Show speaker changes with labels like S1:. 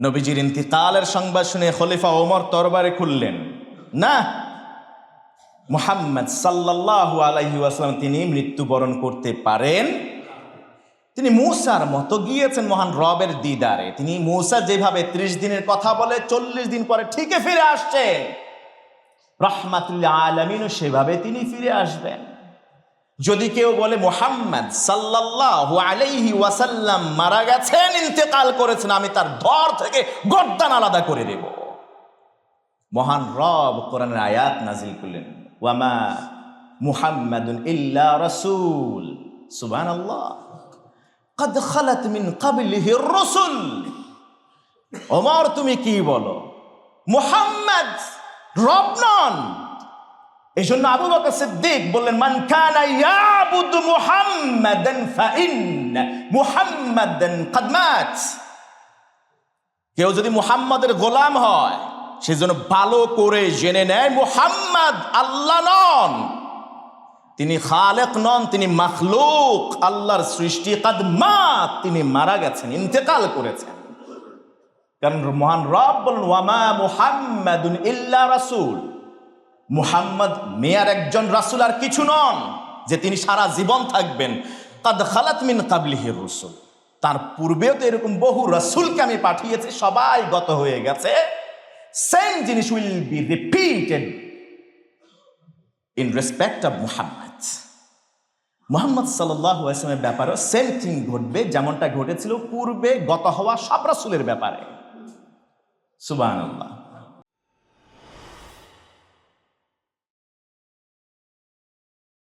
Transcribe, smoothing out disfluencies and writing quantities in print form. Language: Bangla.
S1: নবীজির ইন্তিকালের সংবাদ শুনে খলিফা ওমর তরবারে খুললেন না, মুহাম্মদ সাল্লাল্লাহু আলাইহি ওয়াসাল্লাম তিনি মৃত্যুবরণ করতে পারেন। তিনি মূসার মতো গিয়েছেন মহান রবের দিদারে। তিনি মূসা যেভাবে 30 দিনের কথা বলে 40 দিন পরে ঠিকই ফিরে আসছেন, রাহমাতুল আলামিনও সেভাবে তিনি ফিরে আসবেন। যদি কেউ বলে মুহাম্মদ সাল্লাল্লাহু আলাইহি ওয়াসাল্লাম মারা গেছেন, ইন্তেকাল করেছেন, আমি তার ধর থেকে গর্দান আলাদা করে দেব। মহান রব কোরআনের আয়াত নাজিল করলেন, ওয়ামা মুহাম্মাদুন ইল্লা রাসূল, সুবহানাল্লাহ, কদ খালাত মিন ক্বাবলিহির রাসূল। ওমর তুমি কি বলো, মুহাম্মদ রব নন? এই জন্য আবু বকর সিদ্দিক বললেন, মান কানা ইয়াবুদু মুহাম্মাদান ফাইন্না মুহাম্মাদান ক্বাদ মাত। কেউ যদি মুহাম্মাদের গোলাম হয়, সেজন্য ভালো করে জেনে নেয় মুহাম্মদ আল্লাহ নন, তিনি খালেক নন, তিনি মাখলুক, আল্লাহর সৃষ্টি। ক্বাদ মাত, তিনি মারা গেছেন, ইন্তেকাল করেছেন। কারণ মহান রব বলেন, ওয়ামা মুহাম্মাদুন ইল্লা রাসূল, মুহাম্মদ মেয়ার একজন রাসূল আর কিছু নন যে তিনি সারা জীবন থাকবেন। কাদ খালাত মিন ক্বাবলিহির রাসূল, তার পূর্বেও তো এরকম বহু রাসূলকে আমি পাঠিয়েছি, সবাই গত হয়ে গেছে। সেম জিনিস will be repeated in respect of Muhammad. Muhammad সাল্লাল্লাহু আলাইহি ওয়াসাল্লামের ব্যাপারেও সেম থিং ঘটবে, যেমনটা ঘটেছিল পূর্বে গত হওয়া সব রাসূলের ব্যাপারে। সুবহানাল্লাহ।